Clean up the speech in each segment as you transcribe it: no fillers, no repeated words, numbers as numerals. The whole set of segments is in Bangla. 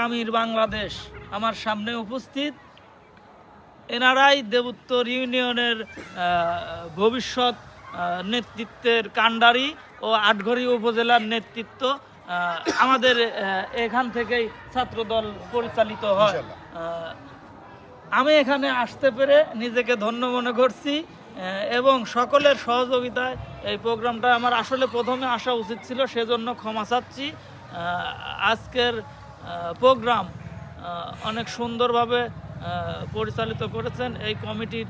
আমির বাংলাদেশ আমার সামনে উপস্থিত। এনারাই দেবুত্তর ইউনিয়নের ভবিষ্যৎ নেতৃত্বের কাণ্ডারি ও আটঘরি উপজেলার নেতৃত্ব। আমাদের এখান থেকেই ছাত্রদল পরিচালিত হয়। আমি এখানে আসতে পেরে নিজেকে ধন্য মনে করছি এবং সকলের সহযোগিতায় এই প্রোগ্রামটা আমার আসলে প্রথমে আসা উচিত ছিল, সেজন্য ক্ষমা চাচ্ছি। আজকের প্রোগ্রাম অনেক সুন্দরভাবে পরিচালিত করেছেন এই কমিটির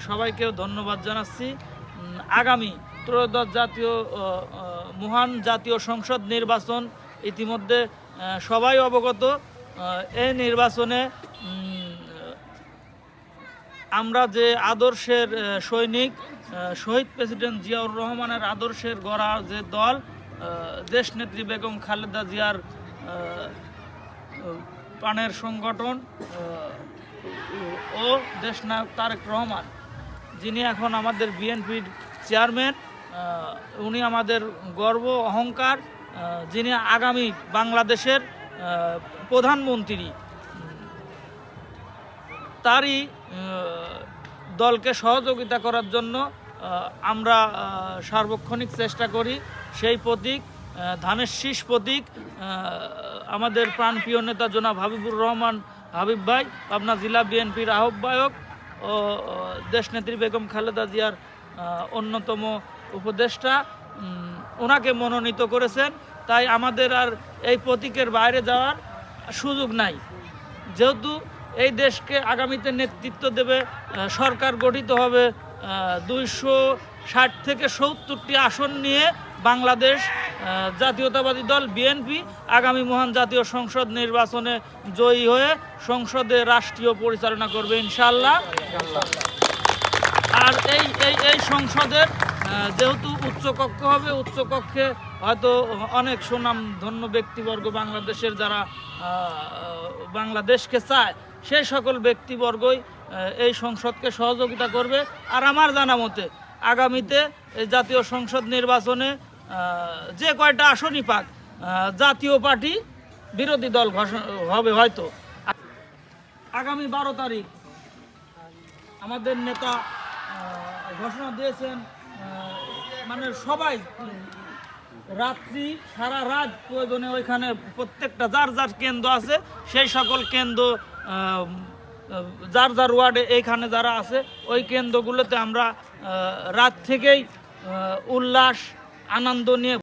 সবাইকেও ধন্যবাদ জানাচ্ছি। আগামী ত্রয়োদশ জাতীয় মহান জাতীয় সংসদ নির্বাচন ইতিমধ্যে সবাই অবগত। এই নির্বাচনে আমরা যে আদর্শের সৈনিক, শহীদ প্রেসিডেন্ট জিয়াউর রহমানের আদর্শের গড়া যে দল, দেশনেত্রী বেগম খালেদা জিয়ার প্রাণের সংগঠন ও দেশনায়ক তারেক রহমান, যিনি এখন আমাদের বিএনপির চেয়ারম্যান, উনি আমাদের গর্ব অহংকার, যিনি আগামী বাংলাদেশের প্রধানমন্ত্রী, তারই দলকে সহযোগিতা করার জন্য আমরা সার্বক্ষণিক চেষ্টা করি। সেই প্রতীক, ধানের শীষ প্রতীক, আমাদের প্রাণপ্রিয় নেতা জনাব হাবিবুর রহমান হাবিব ভাই, পাবনা জেলা বিএনপির আহ্বায়ক ও দেশনেত্রী বেগম খালেদা জিয়ার অন্যতম উপদেষ্টা, ওনাকে মনোনীত করেছেন। তাই আমাদের আর এই প্রতীকের বাইরে যাওয়ার সুযোগ নাই। যেহেতু এই দেশকে আগামীতে নেতৃত্ব দেবে, সরকার গঠিত হবে 260 থেকে 70টি আসন নিয়ে, বাংলাদেশ জাতীয়তাবাদী দল বিএনপি আগামী মহান জাতীয় সংসদ নির্বাচনে জয়ী হয়ে সংসদে রাষ্ট্রীয় পরিচালনা করবে ইনশাআল্লাহ। আর এই সংসদের যেহেতু উচ্চকক্ষ হবে, উচ্চকক্ষে হয়তো অনেক সুনাম ধন্য ব্যক্তিবর্গ বাংলাদেশের, যারা বাংলাদেশকে চায়, সেই সকল ব্যক্তিবর্গই এই সংসদকে সহযোগিতা করবে। আর আমার জানা মতে আগামীতে এই জাতীয় সংসদ নির্বাচনে যে কয়টা আসনই পাক, জাতীয় পার্টি বিরোধী দল হবে হয়তো। আগামী 12 তারিখ আমাদের নেতা ঘোষণা দিয়েছেন, মানে সবাই রাত্রি সারা রাত প্রয়োজনে ওইখানে প্রত্যেকটা যার যার কেন্দ্র আছে, সেই সকল কেন্দ্র, যার যার ওয়ার্ডে এইখানে যারা আছে ওই কেন্দ্রগুলোতে আমরা রাত থেকেই উল্লাস আনন্দ নিয়ে